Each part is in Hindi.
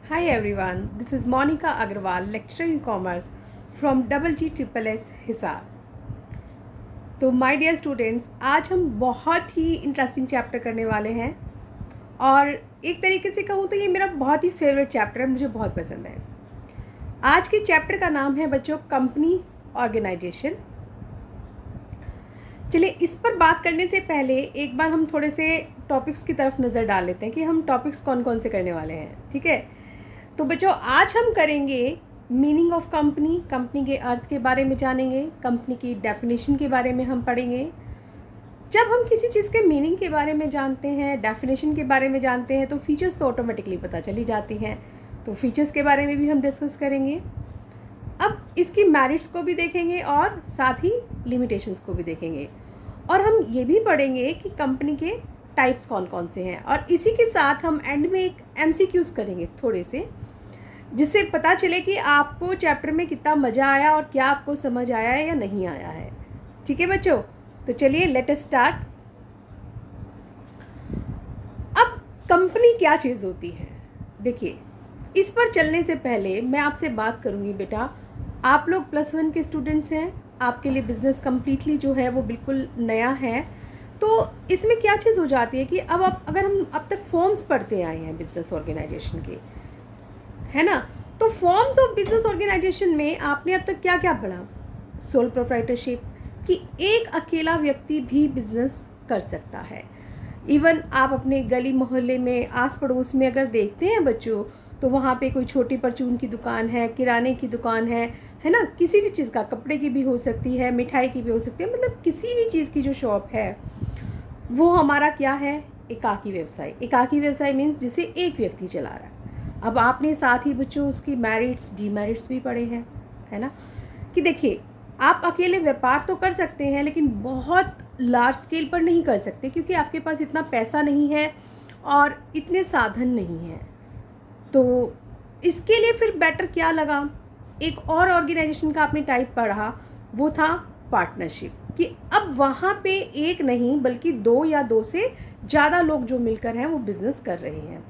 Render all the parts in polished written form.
Hi everyone, this is Monica Agarwal, lecturer in commerce from Double G Triple S Hisar. तो माय डियर स्टूडेंट्स, आज हम बहुत ही इंटरेस्टिंग चैप्टर करने वाले हैं और एक तरीके से कहूँ तो ये मेरा बहुत ही फेवरेट चैप्टर है, मुझे बहुत पसंद है। आज के चैप्टर का नाम है बच्चों कंपनी ऑर्गेनाइजेशन। चलिए, इस पर बात करने से पहले एक बार हम थोड़े से टॉपिक्स की तरफ नज़र डाल लेते हैं कि हम टॉपिक्स कौन कौन से करने वाले हैं। ठीक है, तो बच्चों आज हम करेंगे मीनिंग ऑफ कंपनी, कंपनी के अर्थ के बारे में जानेंगे, कंपनी की डेफिनेशन के बारे में हम पढ़ेंगे। जब हम किसी चीज़ के मीनिंग के बारे में जानते हैं, डेफिनेशन के बारे में जानते हैं, तो फीचर्स तो ऑटोमेटिकली पता चली जाती हैं। तो फीचर्स के बारे में भी हम डिस्कस करेंगे। अब इसकी मेरिट्स को भी देखेंगे और साथ ही लिमिटेशंस को भी देखेंगे, और हम ये भी पढ़ेंगे कि कंपनी के टाइप्स कौन कौन से हैं। और इसी के साथ हम एंड में एक MCQs करेंगे थोड़े से, जिससे पता चले कि आपको चैप्टर में कितना मज़ा आया और क्या आपको समझ आया है या नहीं आया है। ठीक है बच्चों, तो चलिए लेट अस स्टार्ट। अब कंपनी क्या चीज़ होती है, देखिए, इस पर चलने से पहले मैं आपसे बात करूँगी। बेटा, आप लोग +1 के स्टूडेंट्स हैं, आपके लिए बिज़नेस कम्प्लीटली जो है वो बिल्कुल नया है। तो इसमें क्या चीज़ हो जाती है कि अगर हम अब तक फॉर्म्स पढ़ते आए हैं बिज़नेस ऑर्गेनाइजेशन के, है ना, तो फॉर्म्स ऑफ बिजनेस ऑर्गेनाइजेशन में आपने अब तक क्या क्या पढ़ा? सोल प्रोप्राइटरशिप, कि एक अकेला व्यक्ति भी बिजनेस कर सकता है। इवन आप अपने गली मोहल्ले में, आस पड़ोस में अगर देखते हैं बच्चों, तो वहाँ पे कोई छोटी परचून की दुकान है, किराने की दुकान है ना, किसी भी चीज़ का, कपड़े की भी हो सकती है, मिठाई की भी हो सकती है, मतलब किसी भी चीज़ की जो शॉप है वो हमारा क्या है? एकाकी व्यवसाय। एकाकी व्यवसाय मीन्स जिसे एक व्यक्ति चला रहा है। अब आपने साथ ही बच्चों उसकी मेरिट्स डीमेरिट्स भी पढ़े हैं, है ना, कि देखिए, आप अकेले व्यापार तो कर सकते हैं लेकिन बहुत लार्ज स्केल पर नहीं कर सकते, क्योंकि आपके पास इतना पैसा नहीं है और इतने साधन नहीं हैं। तो इसके लिए फिर बेटर क्या लगा, एक और ऑर्गेनाइजेशन का आपने टाइप पढ़ा, वो था पार्टनरशिप, कि अब वहाँ पे एक नहीं बल्कि 2 या 2 से ज़्यादा लोग जो मिलकर हैं वो बिज़नेस कर रहे हैं।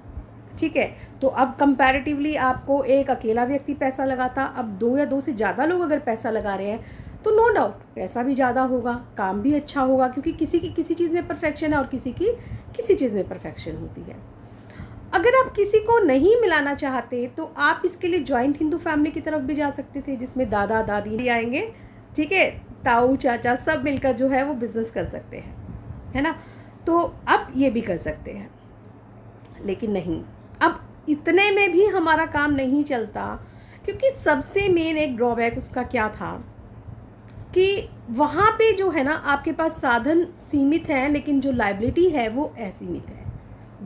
ठीक है, तो अब कंपैरेटिवली आपको एक अकेला व्यक्ति पैसा लगाता, अब 2 या 2 से ज़्यादा लोग अगर पैसा लगा रहे हैं तो नो डाउट पैसा भी ज़्यादा होगा, काम भी अच्छा होगा, क्योंकि किसी की किसी चीज़ में परफेक्शन है और किसी की किसी चीज़ में परफेक्शन होती है। अगर आप किसी को नहीं मिलाना चाहते तो आप इसके लिए जॉइंट हिंदू फैमिली की तरफ भी जा सकते थे, जिसमें दादा दादी आएंगे, ठीक है, ताऊ चाचा सब मिलकर जो है वो बिज़नेस कर सकते हैं, है ना। तो अब ये भी कर सकते हैं, लेकिन नहीं, अब इतने में भी हमारा काम नहीं चलता, क्योंकि सबसे मेन एक ड्रॉबैक उसका क्या था कि वहाँ पे जो है ना, आपके पास साधन सीमित हैं लेकिन जो लायबिलिटी है वो असीमित है।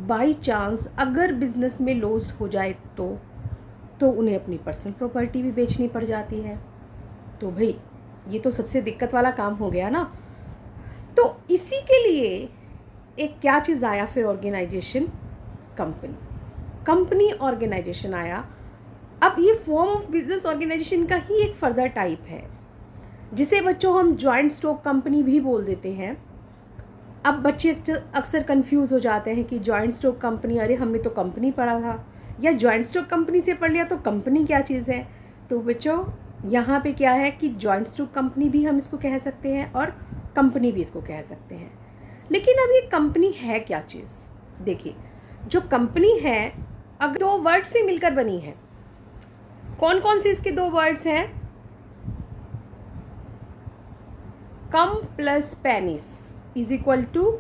बाई चांस अगर बिजनेस में लॉस हो जाए तो उन्हें अपनी पर्सनल प्रॉपर्टी भी बेचनी पड़ जाती है। तो भाई ये तो सबसे दिक्कत वाला काम हो गया ना। तो इसी के लिए एक क्या चीज़ आया फिर, ऑर्गेनाइजेशन, कंपनी ऑर्गेनाइजेशन आया। अब ये फॉर्म ऑफ बिजनेस ऑर्गेनाइजेशन का ही एक फर्दर टाइप है, जिसे बच्चों हम जॉइंट स्टॉक कंपनी भी बोल देते हैं। अब बच्चे अक्सर कंफ्यूज हो जाते हैं कि जॉइंट स्टॉक कंपनी, अरे हमने तो कंपनी पढ़ा था, या जॉइंट स्टॉक कंपनी से पढ़ लिया तो कंपनी क्या चीज़ है। तो बच्चों यहाँ पे क्या है कि जॉइंट स्टॉक कंपनी भी हम इसको कह सकते हैं और कंपनी भी इसको कह सकते हैं। लेकिन अब ये कंपनी है क्या चीज़? देखिए, जो कंपनी है अगर 2 वर्ड से मिलकर बनी है, कौन कौन से इसके 2 वर्ड्स हैं? कम प्लस पेनिस इज इक्वल टू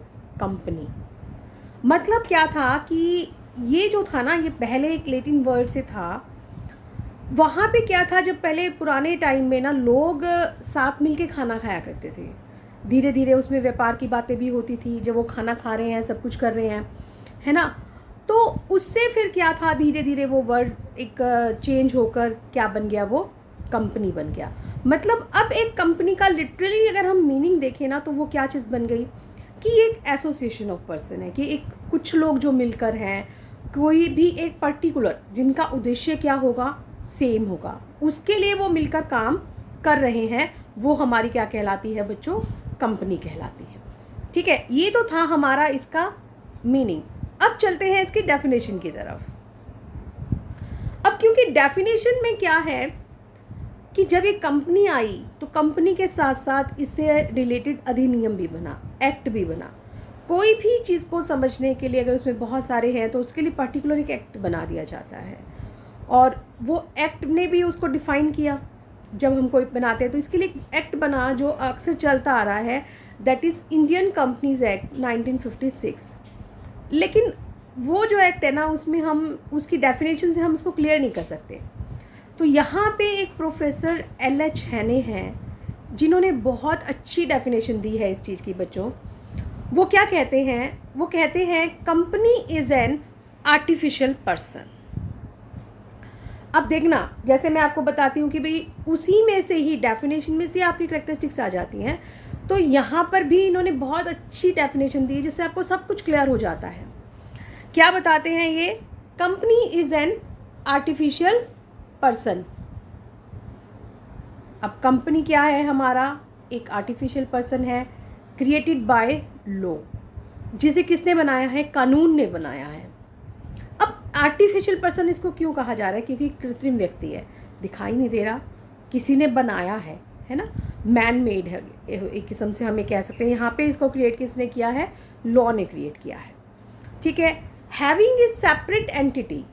कंपनी। मतलब क्या था कि ये जो था ना, ये पहले एक लैटिन वर्ड से था। वहाँ पे क्या था, जब पहले पुराने टाइम में ना लोग साथ मिल के खाना खाया करते थे, धीरे धीरे उसमें व्यापार की बातें भी होती थी। जब वो खाना खा रहे हैं, सब कुछ कर रहे हैं, है ना, तो उससे फिर क्या था, धीरे धीरे वो वर्ड एक चेंज होकर क्या बन गया, वो कंपनी बन गया। मतलब अब एक कंपनी का लिटरली अगर हम मीनिंग देखें ना, तो वो क्या चीज़ बन गई कि एक एसोसिएशन ऑफ पर्सन है, कि एक कुछ लोग जो मिलकर हैं, कोई भी एक पर्टिकुलर जिनका उद्देश्य क्या होगा, सेम होगा, उसके लिए वो मिलकर काम कर रहे हैं, वो हमारी क्या कहलाती है बच्चों? कंपनी कहलाती है। ठीक है, ये तो था हमारा इसका मीनिंग। अब चलते हैं इसकी डेफिनेशन की तरफ। अब क्योंकि डेफिनेशन में क्या है कि जब एक कंपनी आई तो कंपनी के साथ साथ इससे रिलेटेड अधिनियम भी बना, एक्ट भी बना। कोई भी चीज़ को समझने के लिए अगर उसमें बहुत सारे हैं तो उसके लिए पर्टिकुलर एक एक्ट बना दिया जाता है, और वो एक्ट ने भी उसको डिफ़ाइन किया। जब हम कोई बनाते हैं तो इसके लिए एक्ट बना जो अक्सर चलता आ रहा है, that is Indian companies act 1956। लेकिन वो जो एक्ट है ना, उसमें हम उसकी डेफिनेशन से हम उसको क्लियर नहीं कर सकते। तो यहाँ पे एक प्रोफेसर LH हैने हैं जिन्होंने बहुत अच्छी डेफिनेशन दी है इस चीज़ की बच्चों। वो क्या कहते हैं? वो कहते हैं company is an artificial person. अब देखना, जैसे मैं आपको बताती हूँ कि भाई उसी में से ही डेफिनेशन में से आपकी करैक्टरिस्टिक्स आ जाती हैं, तो यहाँ पर भी इन्होंने बहुत अच्छी डेफिनेशन दी जिससे आपको सब कुछ क्लियर हो जाता है। क्या बताते हैं ये? Company is an artificial person. अब कंपनी क्या है? हमारा एक आर्टिफिशियल पर्सन है, क्रिएटेड बाय लॉ, जिसे किसने बनाया है? कानून ने बनाया है। अब आर्टिफिशियल पर्सन इसको क्यों कहा जा रहा है? क्योंकि कृत्रिम व्यक्ति है, दिखाई नहीं दे रहा, किसी ने बनाया है ना, मैन मेड है एक किस्म से हमें कह सकते हैं। यहाँ पे इसको क्रिएट किसने किया है? लॉ ने क्रिएट किया है, ठीक है। हैविंग ए सेपरेट एंटिटी,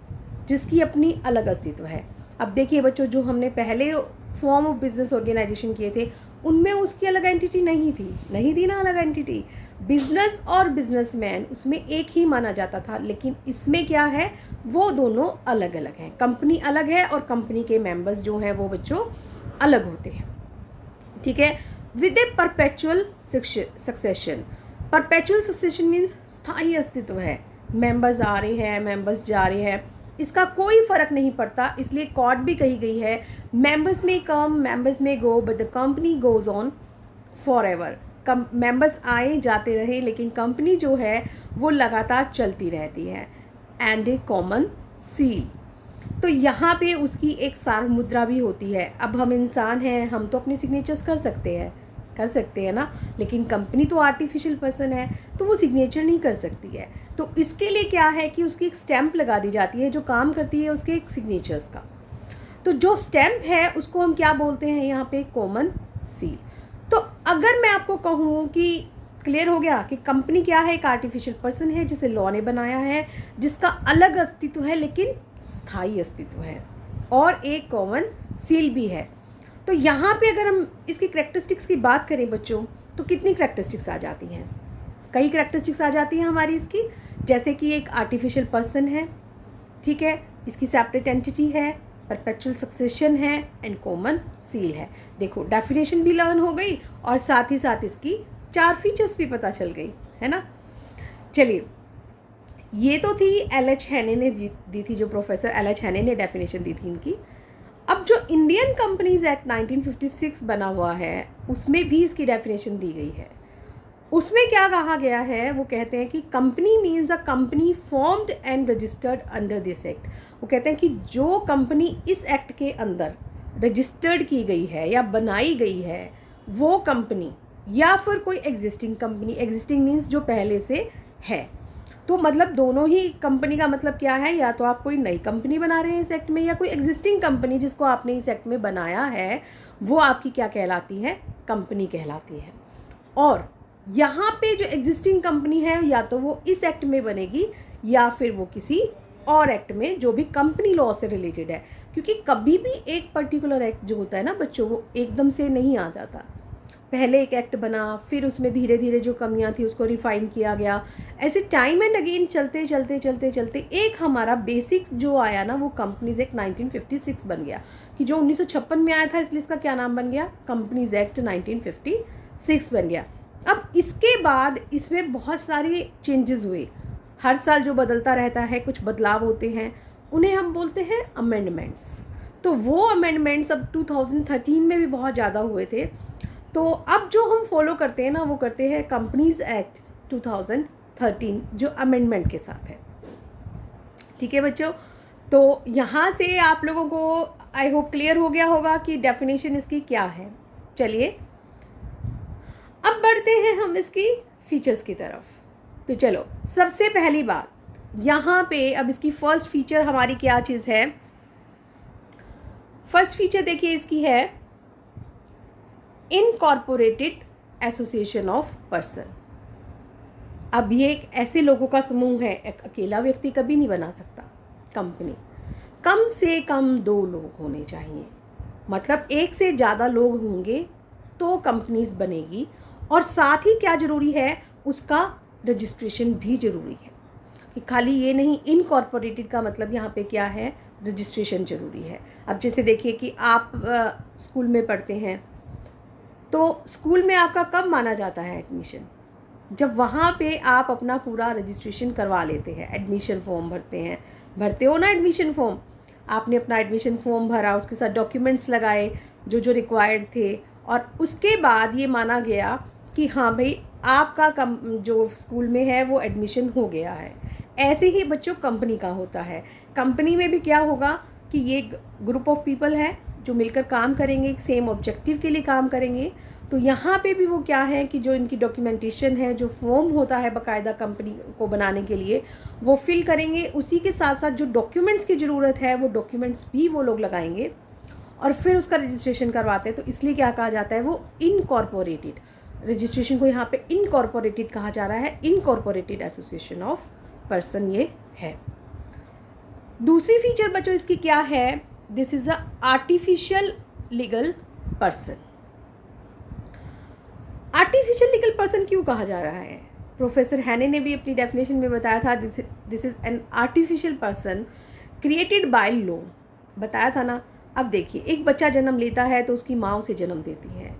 जिसकी अपनी अलग अस्तित्व है। अब देखिए बच्चों, जो हमने पहले फॉर्म ऑफ बिजनेस ऑर्गेनाइजेशन किए थे उनमें उसकी अलग एंटिटी नहीं थी ना अलग एंटिटी। बिजनेस और बिजनेसमैन उसमें एक ही माना जाता था, लेकिन इसमें क्या है? वो दोनों अलग अलग हैं। कंपनी अलग है और कंपनी के मेंबर्स जो हैं वो बच्चों अलग होते हैं, ठीक है। With A perpetual succession. Perpetual succession means स्थायी अस्तित्व है, मेंबर्स आ रहे हैं, मेंबर्स जा रहे हैं, इसका कोई फ़र्क नहीं पड़ता। इसलिए कॉड भी कही गई है, मेंबर्स में कम, मेंबर्स में go, but the company goes on for ever. Members आए जाते रहे लेकिन कंपनी जो है वो लगातार चलती रहती है। एंड ए कॉमन सील, तो यहाँ पे उसकी एक सार्व मुद्रा भी होती है। अब हम इंसान हैं, हम तो अपने सिग्नेचर्स कर सकते हैं ना, लेकिन कंपनी तो आर्टिफिशियल पर्सन है तो वो सिग्नेचर नहीं कर सकती है। तो इसके लिए क्या है कि उसकी एक स्टैंप लगा दी जाती है जो काम करती है उसके एक सिग्नेचर्स का। तो जो स्टैंप है उसको हम क्या बोलते हैं यहाँ पे? Common seal. तो अगर मैं आपको कहूँ कि क्लियर हो गया कि कंपनी क्या है? एक आर्टिफिशियल पर्सन है जिसे लॉ ने बनाया है, जिसका अलग अस्तित्व है लेकिन स्थायी अस्तित्व है, और एक कॉमन सील भी है। तो यहाँ पे अगर हम इसकी करैक्टरिस्टिक्स की बात करें बच्चों, तो कितनी करैक्टरिस्टिक्स आ जाती हैं? कई करैक्टरिस्टिक्स आ जाती हैं हमारी इसकी, जैसे कि एक आर्टिफिशियल पर्सन है, ठीक है, इसकी सेपरेट एंटिटी है, परपेचुअल सक्सेशन है, एंड कॉमन सील है। देखो डेफिनेशन भी लर्न हो गई और साथ ही साथ इसकी 4 फीचर्स भी पता चल गई, है ना। चलिए, ये तो थी LH हैने ने दी थी, जो प्रोफेसर LH हैने ने डेफिनेशन दी थी इनकी। अब जो इंडियन कंपनीज एक्ट 1956 बना हुआ है उसमें भी इसकी डेफिनेशन दी गई है। उसमें क्या कहा गया है? वो कहते हैं कि company means a company formed and registered under this act. वो कहते हैं कि जो कंपनी इस एक्ट के अंदर रजिस्टर्ड की गई है या बनाई गई है वो कंपनी, या फिर कोई एग्जिस्टिंग कंपनी, एग्जिस्टिंग मीन्स जो पहले से है। तो मतलब दोनों ही कंपनी का मतलब क्या है? या तो आप कोई नई कंपनी बना रहे हैं इस एक्ट में, या कोई एग्जिस्टिंग कंपनी जिसको आपने इस एक्ट में बनाया है वो आपकी क्या कहलाती है? कंपनी कहलाती है। और यहाँ पे जो एग्जिस्टिंग कंपनी है या तो वो इस एक्ट में बनेगी या फिर वो किसी और एक्ट में जो भी कंपनी लॉ से रिलेटेड है, क्योंकि कभी भी एक पर्टिकुलर एक्ट जो होता है ना बच्चों, वो एकदम से नहीं आ जाता। पहले एक एक्ट बना, फिर उसमें धीरे धीरे जो कमियां थी उसको रिफाइन किया गया, ऐसे टाइम एंड अगेन चलते चलते एक हमारा बेसिक्स जो आया ना वो कंपनीज एक्ट 1956 बन गया, कि जो 1956 में आया था इसलिए इसका क्या नाम बन गया? कंपनीज एक्ट 1956 बन गया। अब इसके बाद इसमें बहुत सारे चेंजेस हुए, हर साल जो बदलता रहता है कुछ बदलाव होते हैं, उन्हें हम बोलते हैं अमेंडमेंट्स। तो वो अमेंडमेंट्स अब 2013 में भी बहुत ज़्यादा हुए थे। तो अब जो हम फॉलो करते हैं ना वो करते हैं कंपनीज एक्ट 2013 जो अमेंडमेंट के साथ है, ठीक है बच्चों। तो यहाँ से आप लोगों को आई होप क्लियर हो गया होगा कि डेफिनेशन इसकी क्या है। चलिए अब बढ़ते हैं हम इसकी फीचर्स की तरफ। तो चलो, सबसे पहली बात यहाँ पे अब इसकी फर्स्ट फीचर हमारी क्या चीज़ है? फर्स्ट फीचर देखिए इसकी है इनकॉर्पोरेटेड एसोसिएशन ऑफ पर्सन। अब ये एक ऐसे लोगों का समूह है, एक अकेला व्यक्ति कभी नहीं बना सकता कंपनी। कम से कम 2 लोग होने चाहिए, मतलब एक से ज़्यादा लोग होंगे तो कंपनीज बनेगी। और साथ ही क्या ज़रूरी है, उसका रजिस्ट्रेशन भी ज़रूरी है कि खाली ये नहीं, इनकॉर्पोरेटेड का मतलब यहाँ पे क्या है, रजिस्ट्रेशन ज़रूरी है। अब जैसे देखिए कि आप स्कूल में पढ़ते हैं तो स्कूल में आपका कब माना जाता है एडमिशन, जब वहाँ पे आप अपना पूरा रजिस्ट्रेशन करवा लेते हैं, एडमिशन फॉर्म भरते हो ना, एडमिशन फॉर्म, आपने अपना एडमिशन फॉर्म भरा, उसके साथ डॉक्यूमेंट्स लगाए जो रिक्वायर्ड थे, और उसके बाद ये माना गया कि हाँ भाई आपका जो स्कूल में है वो एडमिशन हो गया है। ऐसे ही बच्चों कंपनी का होता है। कंपनी में भी क्या होगा कि ये ग्रुप ऑफ पीपल है जो मिलकर काम करेंगे, एक सेम ऑब्जेक्टिव के लिए काम करेंगे। तो यहाँ पे भी वो क्या है कि जो इनकी डॉक्यूमेंटेशन है, जो फॉर्म होता है बाकायदा कंपनी को बनाने के लिए, वो फिल करेंगे। उसी के साथ साथ जो डॉक्यूमेंट्स की ज़रूरत है वो डॉक्यूमेंट्स भी वो लोग लगाएंगे और फिर उसका रजिस्ट्रेशन करवाते हैं। तो इसलिए क्या कहा जाता है, वो इनकॉर्पोरेटेड रजिस्ट्रेशन को यहाँ पे इनकॉर्पोरेटेड कहा जा रहा है, इनकॉर्पोरेटेड एसोसिएशन ऑफ पर्सन ये है। दूसरी फीचर बच्चों इसकी क्या है, this is a artificial legal person. Artificial legal person क्यों कहा जा रहा है, प्रोफेसर हैने ने भी अपनी डेफिनेशन में बताया था, this is an artificial person created by law, बताया था ना। अब देखिए, एक बच्चा जन्म लेता है तो उसकी माँ उसे जन्म देती है,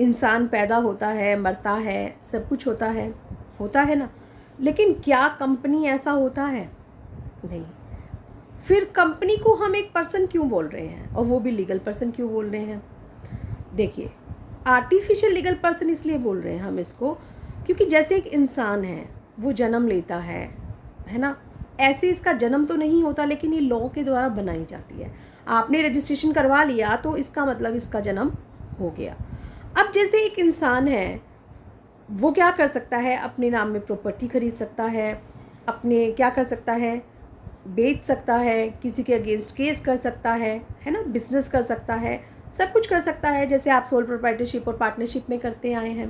इंसान पैदा होता है, मरता है, सब कुछ होता है ना। लेकिन क्या कंपनी ऐसा होता है? नहीं। फिर कंपनी को हम एक पर्सन क्यों बोल रहे हैं, और वो भी लीगल पर्सन क्यों बोल रहे हैं? देखिए, आर्टिफिशियल लीगल पर्सन इसलिए बोल रहे हैं हम इसको क्योंकि जैसे एक इंसान है वो जन्म लेता है ना, ऐसे इसका जन्म तो नहीं होता, लेकिन ये लॉ के द्वारा बनाई जाती है। आपने रजिस्ट्रेशन करवा लिया तो इसका मतलब इसका जन्म हो गया। अब जैसे एक इंसान है, वो क्या कर सकता है, अपने नाम में प्रॉपर्टी खरीद सकता है, अपने क्या कर सकता है, बेच सकता है, किसी के अगेंस्ट केस कर सकता है ना, बिजनेस कर सकता है, सब कुछ कर सकता है, जैसे आप सोल प्रोप्राइटरशिप और पार्टनरशिप में करते आए हैं।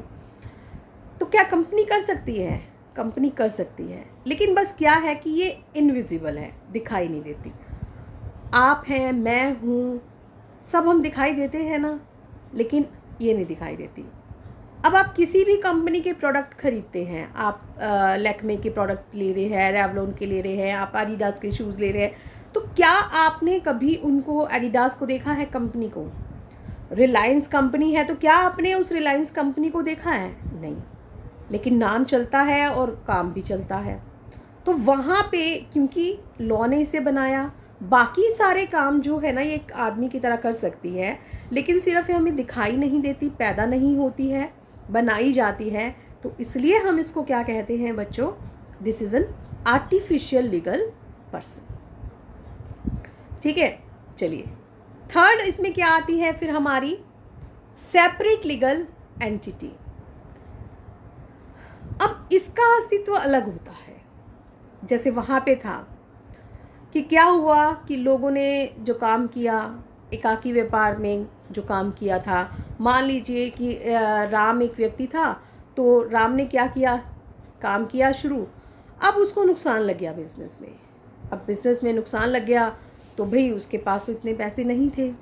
तो क्या कंपनी कर सकती है? कंपनी कर सकती है, लेकिन बस क्या है कि ये इनविजिबल है, दिखाई नहीं देती। आप हैं, मैं हूँ, सब हम दिखाई देते हैं ना, लेकिन ये नहीं दिखाई देती। अब आप किसी भी कंपनी के प्रोडक्ट खरीदते हैं, आप लैक्मे के प्रोडक्ट ले रहे हैं, रेवलॉन के ले रहे हैं, आप एडिडास के शूज़ ले रहे हैं, तो क्या आपने कभी उनको, एडिडास को देखा है कंपनी को? रिलायंस कंपनी है तो क्या आपने उस रिलायंस कंपनी को देखा है? नहीं, लेकिन नाम चलता है और काम भी चलता है। तो वहाँ पे क्योंकि लॉ ने इसे बनाया, बाकी सारे काम जो है ना ये एक आदमी की तरह कर सकती है, लेकिन सिर्फ हमें दिखाई नहीं देती, पैदा नहीं होती है, बनाई जाती है। तो इसलिए हम इसको क्या कहते हैं बच्चों, this is an artificial legal person. ठीक है, चलिए थर्ड इसमें क्या आती है फिर हमारी, सेपरेट लीगल एंटिटी। अब इसका अस्तित्व अलग होता है, जैसे वहाँ पे था कि क्या हुआ कि लोगों ने जो काम किया, एकाकी व्यापार में जो काम किया था, मान लीजिए कि राम एक व्यक्ति था, तो राम ने क्या किया, काम किया शुरू, अब उसको नुकसान लग गया बिज़नेस में। अब बिज़नेस में नुकसान लग गया तो भाई उसके पास तो इतने पैसे नहीं थे,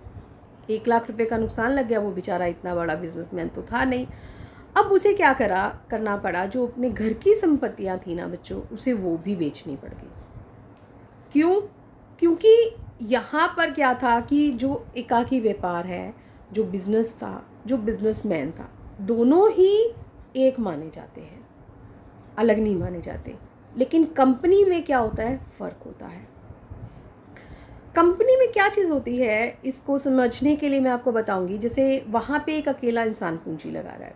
1 लाख रुपए का नुकसान लग गया, वो बेचारा इतना बड़ा बिजनेसमैन तो था नहीं। अब उसे क्या करना पड़ा, जो अपने घर की संपत्तियां थी ना बच्चों, उसे वो भी बेचनी पड़ गई। क्यों? क्योंकि यहाँ पर क्या था कि जो एकाकी व्यापार है, जो बिजनेस था, जो बिजनेसमैन था, दोनों ही एक माने जाते हैं, अलग नहीं माने जाते। लेकिन कंपनी में क्या होता है, फ़र्क होता है। कंपनी में क्या चीज़ होती है, इसको समझने के लिए मैं आपको बताऊंगी। जैसे वहाँ पे एक अकेला इंसान पूंजी लगा रहा है,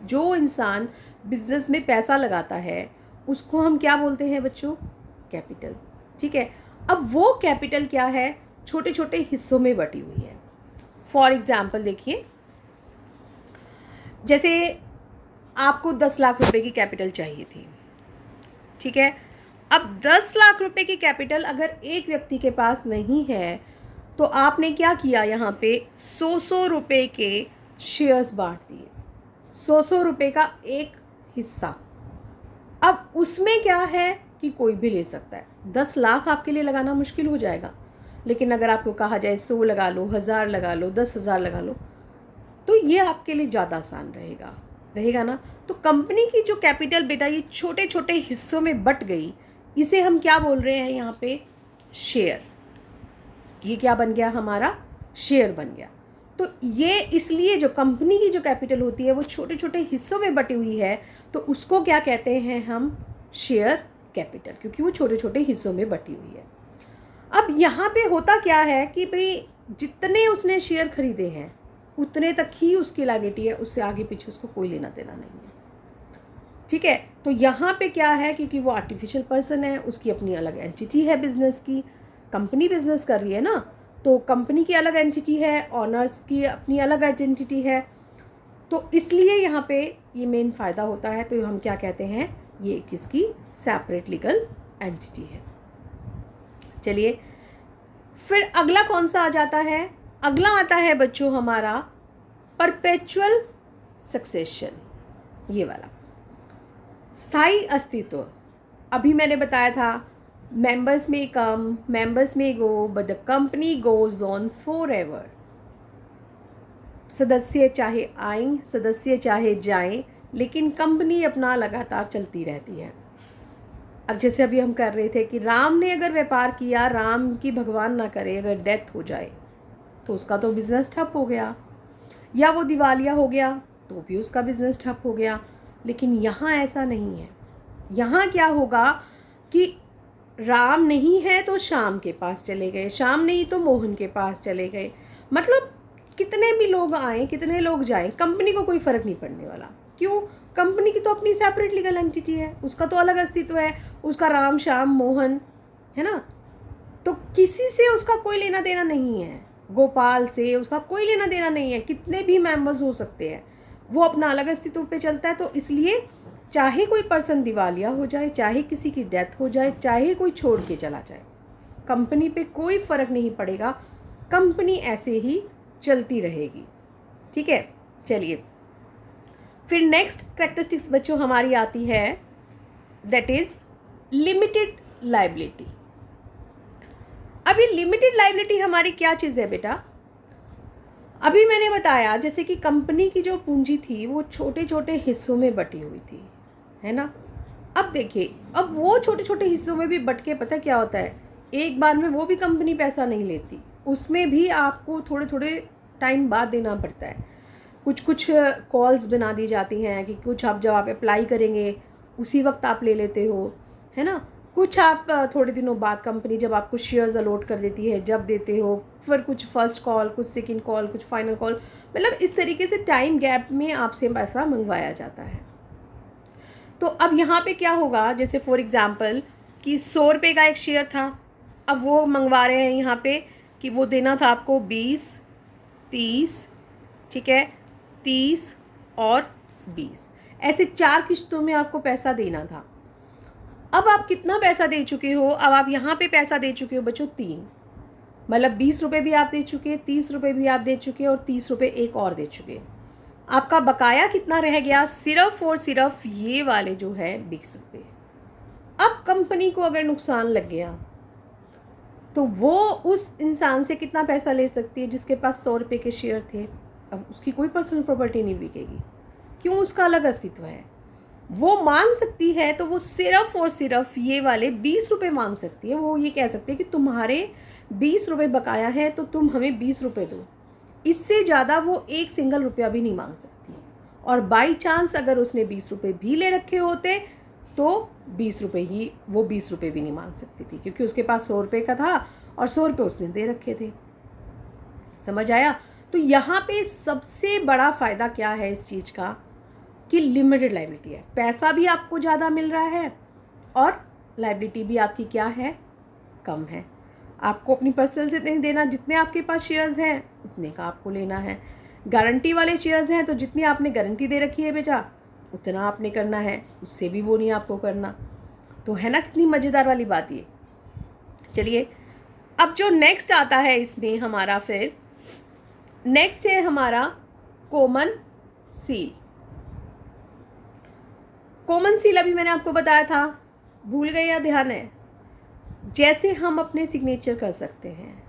जो इंसान बिजनेस में पैसा लगाता है उसको हम क्या बोलते हैं बच्चों, कैपिटल। ठीक है, अब वो कैपिटल क्या है, छोटे छोटे हिस्सों में बटी हुई है। फॉर एग्जाम्पल देखिए, जैसे आपको 10 लाख रुपए की कैपिटल चाहिए थी, ठीक है। अब 10 लाख रुपए की कैपिटल अगर एक व्यक्ति के पास नहीं है तो आपने क्या किया, यहाँ पे 100 रुपये के शेयर्स बांट दिए, 100 रुपये का एक हिस्सा। अब उसमें क्या है कि कोई भी ले सकता है। 10 लाख आपके लिए लगाना मुश्किल हो जाएगा, लेकिन अगर आपको कहा जाए 100 लगा लो, 1000 लगा लो, 10,000 लगा लो, तो ये आपके लिए ज़्यादा आसान रहेगा ना। तो कंपनी की जो कैपिटल बेटा ये छोटे छोटे हिस्सों में बट गई, इसे हम क्या बोल रहे हैं यहाँ पे, शेयर। ये क्या बन गया, हमारा शेयर बन गया। तो ये इसलिए जो कंपनी की जो कैपिटल होती है वो छोटे छोटे हिस्सों में बटी हुई है, तो उसको क्या कहते हैं हम, शेयर कैपिटल, क्योंकि वो छोटे छोटे हिस्सों में बटी हुई है। अब यहाँ पे होता क्या है कि भाई जितने उसने शेयर खरीदे हैं उतने तक ही उसकी लायबिलिटी है, उससे आगे पीछे उसको कोई लेना देना नहीं है। ठीक है, तो यहाँ पे क्या है, क्योंकि वो आर्टिफिशियल पर्सन है, उसकी अपनी अलग एंटिटी है बिजनेस की, कंपनी बिजनेस कर रही है ना, तो कंपनी की अलग एंटिटी है, ऑनर्स की अपनी अलग आइडेंटिटी है, तो इसलिए यहाँ पे ये मेन फ़ायदा होता है। तो हम क्या कहते हैं, ये किसकी सेपरेट लीगल एंटिटी है। चलिए फिर अगला कौन सा आ जाता है, अगला आता है बच्चों हमारा परपेचुअल सक्सेशन, ये वाला स्थायी अस्तित्व। अभी मैंने बताया था मेंबर्स में कम, मेंबर्स में go, but the company goes on for ever. सदस्य चाहे आएं, सदस्य चाहे जाएं, लेकिन कंपनी अपना लगातार चलती रहती है। अब जैसे अभी हम कर रहे थे कि राम ने अगर व्यापार किया, राम की भगवान ना करे अगर डेथ हो जाए तो उसका तो बिज़नेस ठप हो गया, या वो दिवालिया हो गया तो भी उसका बिज़नेस ठप हो गया। लेकिन यहाँ ऐसा नहीं है। यहाँ क्या होगा कि राम नहीं है तो श्याम के पास चले गए, श्याम नहीं तो मोहन के पास चले गए, मतलब कितने भी लोग आएँ, कितने लोग जाएं, कंपनी को कोई फ़र्क नहीं पड़ने वाला। क्यों, कंपनी की तो अपनी सेपरेट लीगल एंटिटी है, उसका तो अलग अस्तित्व है, उसका राम श्याम मोहन है ना, तो किसी से उसका कोई लेना देना नहीं है, गोपाल से उसका कोई लेना देना नहीं है, कितने भी मेंबर्स हो सकते हैं, वो अपना अलग अस्तित्व पे चलता है। तो इसलिए चाहे कोई पर्सन दिवालिया हो जाए, चाहे किसी की डेथ हो जाए, चाहे कोई छोड़ के चला जाए, कंपनी पे कोई फ़र्क नहीं पड़ेगा, कंपनी ऐसे ही चलती रहेगी। ठीक है, चलिए फिर नेक्स्ट कैरेक्टरिस्टिक्स बच्चों हमारी आती है, दैट इज़ लिमिटेड लायबिलिटी। अभी लिमिटेड लायबिलिटी हमारी क्या चीज़ है बेटा, अभी मैंने बताया जैसे कि कंपनी की जो पूंजी थी वो छोटे छोटे हिस्सों में बटी हुई थी, है ना। अब देखिए, अब वो छोटे छोटे हिस्सों में भी बट के पता क्या होता है, एक बार में वो भी कंपनी पैसा नहीं लेती, उसमें भी आपको थोड़े थोड़े टाइम बाद देना पड़ता है। कुछ कॉल्स बना दी जाती हैं कि कुछ आप जब आप अप्लाई करेंगे उसी वक्त आप ले लेते हो, है ना। कुछ आप थोड़े दिनों बाद कंपनी जब आपको शेयर्स अलॉट कर देती है जब देते हो, फिर कुछ फर्स्ट कॉल, कुछ सेकंड कॉल, कुछ फाइनल कॉल, मतलब इस तरीके से टाइम गैप में आपसे पैसा मंगवाया जाता है। तो अब यहाँ पे क्या होगा, जैसे फॉर एग्जांपल कि 100 रुपये का एक शेयर था, अब वो मंगवा रहे हैं यहाँ पे कि वो देना था आपको 20, 30, ठीक है, 30 और 20, ऐसे 4 किश्तों में आपको पैसा देना था। अब आप कितना पैसा दे चुके हो, अब आप यहाँ पे पैसा दे चुके हो बच्चों 3, मतलब 20 रुपये भी आप दे चुके, 30 रुपये भी आप दे चुके और 30 रुपये एक और दे चुके। आपका बकाया कितना रह गया, सिर्फ और सिर्फ ये वाले जो है 20 रुपये। अब कंपनी को अगर नुकसान लग गया तो वो उस इंसान से कितना पैसा ले सकती है जिसके पास 100 रुपये के शेयर थे। अब उसकी कोई पर्सनल प्रॉपर्टी नहीं बिकेगी, क्यों, उसका अलग अस्तित्व है। वो मांग सकती है तो वो सिर्फ और सिर्फ ये वाले 20 रुपये मांग सकती है। वो ये कह सकती है कि तुम्हारे 20 रुपये बकाया है तो तुम हमें 20 रुपये दो, इससे ज़्यादा वो एक सिंगल रुपया भी नहीं मांग सकती। और बाई चांस अगर उसने 20 रुपये भी ले रखे होते तो 20 रुपये ही, वो 20 रुपये भी नहीं मांग सकती थी, क्योंकि उसके पास 100 रुपये का था और 100 रुपये उसने दे रखे थे। समझ आया। तो यहाँ पे सबसे बड़ा फ़ायदा क्या है इस चीज़ का कि लिमिटेड लायबिलिटी है, पैसा भी आपको ज़्यादा मिल रहा है और लायबिलिटी भी आपकी क्या है, कम है। आपको अपनी पर्सनल से नहीं देना, जितने आपके पास शेयर्स हैं उतने का आपको लेना है। गारंटी वाले शेयर्स हैं तो जितनी आपने गारंटी दे रखी है बेटा उतना आपने करना है, उससे भी वो नहीं आपको करना। तो है ना कितनी मज़ेदार वाली बात ये। चलिए अब जो नेक्स्ट आता है इसमें हमारा, फिर नेक्स्ट है हमारा कॉमन सील। कॉमन सील अभी मैंने आपको बताया था, भूल गए या ध्यान है? जैसे हम अपने सिग्नेचर कर सकते हैं,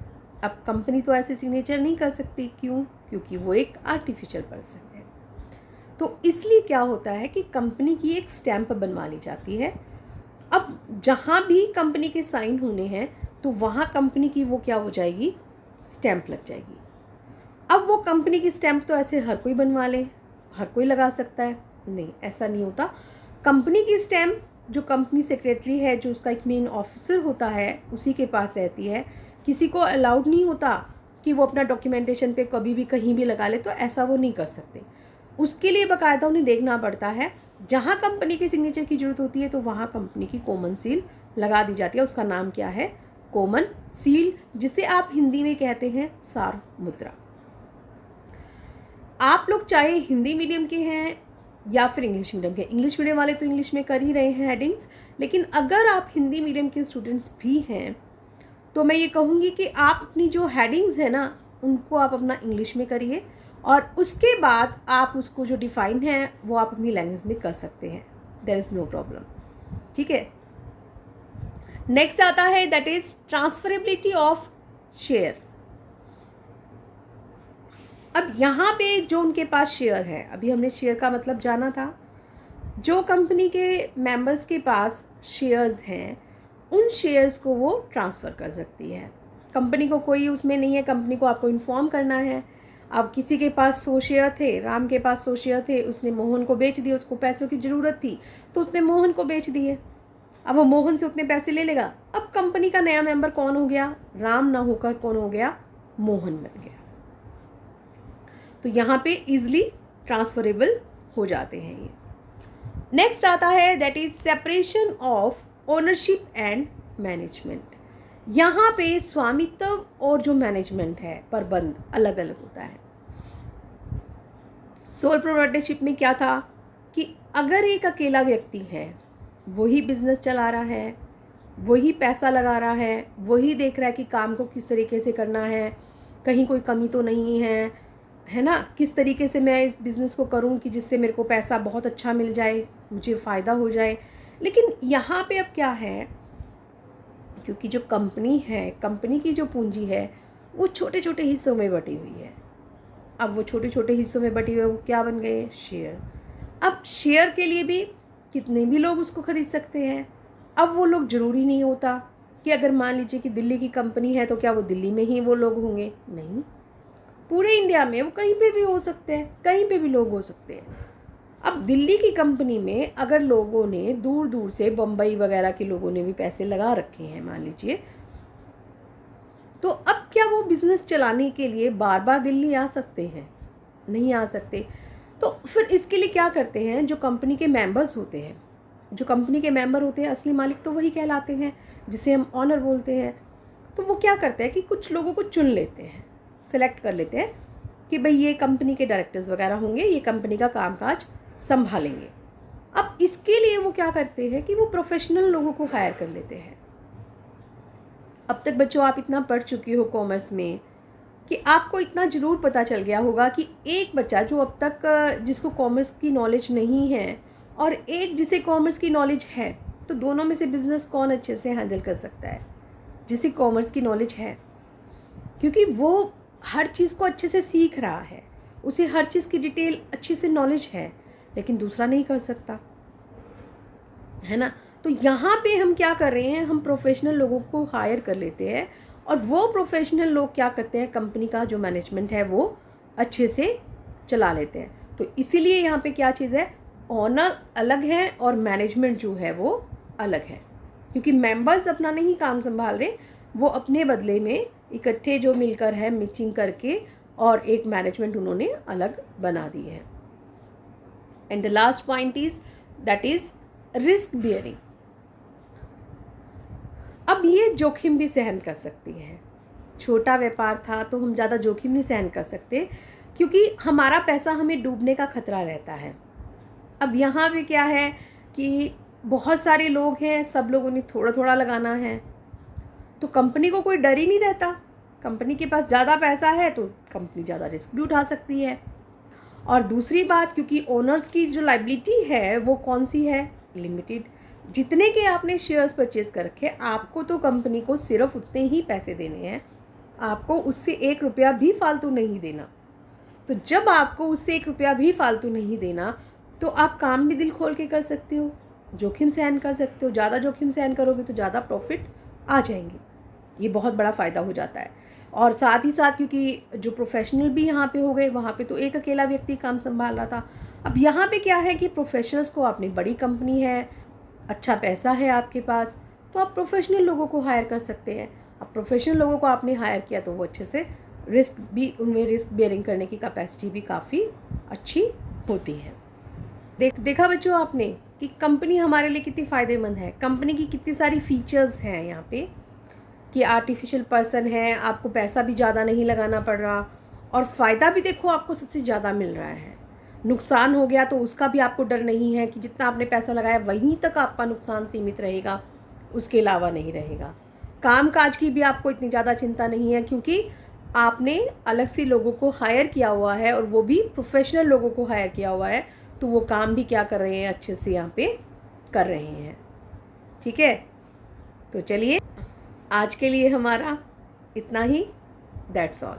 अब कंपनी तो ऐसे सिग्नेचर नहीं कर सकती। क्यों? क्योंकि वो एक आर्टिफिशियल पर्सन है। तो इसलिए क्या होता है कि कंपनी की एक स्टैंप बनवा ली जाती है। अब जहाँ भी कंपनी के साइन होने हैं तो वहाँ कंपनी की वो क्या हो जाएगी, स्टैंप लग जाएगी। अब वो कंपनी की स्टैंप तो ऐसे हर कोई बनवा ले, हर कोई लगा सकता है? नहीं, ऐसा नहीं होता। कंपनी की स्टैंप जो कंपनी सेक्रेटरी है, जो उसका एक मेन ऑफिसर होता है, उसी के पास रहती है। किसी को अलाउड नहीं होता कि वो अपना डॉक्यूमेंटेशन पे कभी भी कहीं भी लगा ले, तो ऐसा वो नहीं कर सकते। उसके लिए बाकायदा उन्हें देखना पड़ता है, जहाँ कंपनी के सिग्नेचर की ज़रूरत होती है तो वहाँ कंपनी की कॉमन सील लगा दी जाती है। उसका नाम क्या है? कॉमन सील, जिसे आप हिंदी में कहते हैं सार मुद्रा। आप लोग चाहे हिंदी मीडियम के हैं या फिर इंग्लिश मीडियम के, इंग्लिश मीडियम वाले तो इंग्लिश में कर ही रहे हैं हेडिंग्स, लेकिन अगर आप हिंदी मीडियम के स्टूडेंट्स भी हैं तो मैं ये कहूँगी कि आप अपनी जो हेडिंग्स है ना, उनको आप अपना इंग्लिश में करिए, और उसके बाद आप उसको जो डिफ़ाइन है वो आप अपनी लैंग्वेज में कर सकते हैं। There is no problem. ठीक है। नेक्स्ट आता है that is transferability of share. अब यहाँ पे जो उनके पास शेयर है, अभी हमने शेयर का मतलब जाना था, जो कंपनी के मेंबर्स के पास शेयर्स हैं उन शेयर्स को वो ट्रांसफ़र कर सकती है। कंपनी को कोई उसमें नहीं है, कंपनी को आपको इन्फॉर्म करना है। अब किसी के पास 100 शेयर थे, राम के पास 100 शेयर थे, उसने मोहन को बेच दिए, उसको पैसों की ज़रूरत थी तो उसने मोहन को बेच दिए। अब वो मोहन से उतने पैसे ले लेगा। अब कंपनी का नया मेंबर कौन हो गया? राम ना होकर कौन हो गया? मोहन बन गया। तो यहाँ पे इजीली ट्रांसफरेबल हो जाते हैं ये। नेक्स्ट आता है that is separation of ownership and management. यहाँ पे स्वामित्व और जो मैनेजमेंट है, प्रबंध अलग अलग होता है। सोल प्रोप्राइटरशिप में क्या था कि अगर एक अकेला व्यक्ति है, वही बिजनेस चला रहा है, वही पैसा लगा रहा है, वही देख रहा है कि काम को किस तरीके से करना है, कहीं कोई कमी तो नहीं है ना, किस तरीके से मैं इस बिज़नेस को करूं कि जिससे मेरे को पैसा बहुत अच्छा मिल जाए, मुझे फ़ायदा हो जाए। लेकिन यहाँ पे अब क्या है, क्योंकि जो कंपनी है, कंपनी की जो पूंजी है वो छोटे छोटे हिस्सों में बटी हुई है। अब वो छोटे छोटे हिस्सों में बटी हुई है, वो क्या बन गए? शेयर। अब शेयर के लिए भी कितने भी लोग उसको ख़रीद सकते हैं। अब वो लोग ज़रूरी नहीं होता कि अगर मान लीजिए कि दिल्ली की कंपनी है तो क्या वो दिल्ली में ही वो लोग होंगे? नहीं, पूरे इंडिया में वो कहीं पे भी हो सकते हैं, कहीं पे भी लोग हो सकते हैं। अब दिल्ली की कंपनी में अगर लोगों ने दूर दूर से, बम्बई वगैरह के लोगों ने भी पैसे लगा रखे हैं मान लीजिए, तो अब क्या वो बिज़नेस चलाने के लिए बार बार दिल्ली आ सकते हैं? नहीं आ सकते। तो फिर इसके लिए क्या करते हैं, जो कंपनी के मेंबर्स होते हैं, जो कंपनी के मेंबर होते हैं, असली मालिक तो वही कहलाते हैं, जिसे हम ऑनर बोलते हैं। तो वो क्या करते हैं कि कुछ लोगों को चुन लेते हैं, सेलेक्ट कर लेते हैं कि भाई ये कंपनी के डायरेक्टर्स वगैरह होंगे, ये कंपनी का कामकाज संभालेंगे। अब इसके लिए वो क्या करते हैं कि वो प्रोफेशनल लोगों को हायर कर लेते हैं। अब तक बच्चों आप इतना पढ़ चुके हो कॉमर्स में कि आपको इतना ज़रूर पता चल गया होगा कि एक बच्चा जो अब तक जिसको कॉमर्स की नॉलेज नहीं है और एक जिसे कॉमर्स की नॉलेज है, तो दोनों में से बिज़नेस कौन अच्छे से हैंडल कर सकता है? जिसे कॉमर्स की नॉलेज है, क्योंकि वो हर चीज़ को अच्छे से सीख रहा है, उसे हर चीज़ की डिटेल अच्छे से नॉलेज है, लेकिन दूसरा नहीं कर सकता, है ना। तो यहाँ पे हम क्या कर रहे हैं, हम प्रोफेशनल लोगों को हायर कर लेते हैं और वो प्रोफेशनल लोग क्या करते हैं, कंपनी का जो मैनेजमेंट है वो अच्छे से चला लेते हैं। तो इसीलिए यहाँ पे क्या चीज़ है, ऑनर अलग है और मैनेजमेंट जो है वो अलग है, क्योंकि मेंबर्स अपना नहीं काम संभाल रहे, वो अपने बदले में इकट्ठे जो मिलकर है मिक्सिंग करके और एक मैनेजमेंट उन्होंने अलग बना दी है। And the last point is that is risk bearing. अब ये जोखिम भी सहन कर सकती है। छोटा व्यापार था तो हम ज़्यादा जोखिम नहीं सहन कर सकते, क्योंकि हमारा पैसा हमें डूबने का खतरा रहता है। अब यहाँ पे क्या है कि बहुत सारे लोग हैं, सब लोगों ने थोड़ा थोड़ा लगाना है, तो कंपनी को कोई डर ही नहीं रहता। कंपनी के पास ज़्यादा पैसा है तो कंपनी ज़्यादा रिस्क भी उठा सकती है। और दूसरी बात, क्योंकि ओनर्स की जो लायबिलिटी है वो कौन सी है, लिमिटेड। जितने के आपने शेयर्स परचेज कर रखे, आपको तो कंपनी को सिर्फ उतने ही पैसे देने हैं, आपको उससे 1 रुपया भी फालतू नहीं देना। तो जब आपको उससे 1 रुपया भी फालतू नहीं देना तो आप काम भी दिल खोल के कर सकते हो, जोखिम सहन कर सकते हो। ज़्यादा जोखिम सहन करोगे तो ज़्यादा प्रॉफिट आ जाएंगे, ये बहुत बड़ा फ़ायदा हो जाता है। और साथ ही साथ क्योंकि जो प्रोफेशनल भी यहाँ पे हो गए, वहाँ पे तो एक अकेला व्यक्ति काम संभाल रहा था। अब यहाँ पे क्या है कि प्रोफेशनल्स को, अपनी बड़ी कंपनी है, अच्छा पैसा है आपके पास, तो आप प्रोफेशनल लोगों को हायर कर सकते हैं। अब प्रोफेशनल लोगों को आपने हायर किया तो वो अच्छे से रिस्क भी, उनमें रिस्क बेयरिंग करने की कैपेसिटी भी काफ़ी अच्छी होती है। देखा बच्चों आपने कि कंपनी हमारे लिए कितनी फ़ायदेमंद है, कंपनी की कितनी सारी फीचर्स हैं यहाँ पे, कि आर्टिफिशियल पर्सन है, आपको पैसा भी ज़्यादा नहीं लगाना पड़ रहा, और फ़ायदा भी देखो आपको सबसे ज़्यादा मिल रहा है। नुकसान हो गया तो उसका भी आपको डर नहीं है कि जितना आपने पैसा लगाया वहीं तक आपका नुकसान सीमित रहेगा, उसके अलावा नहीं रहेगा। काम काज की भी आपको इतनी ज़्यादा चिंता नहीं है, क्योंकि आपने अलग से लोगों को हायर किया हुआ है, और वो भी प्रोफेशनल लोगों को हायर किया हुआ है, तो वो काम भी क्या कर रहे हैं, अच्छे से यहाँ पे कर रहे हैं। ठीक है, तो चलिए आज के लिए हमारा इतना ही, दैट्स ऑल।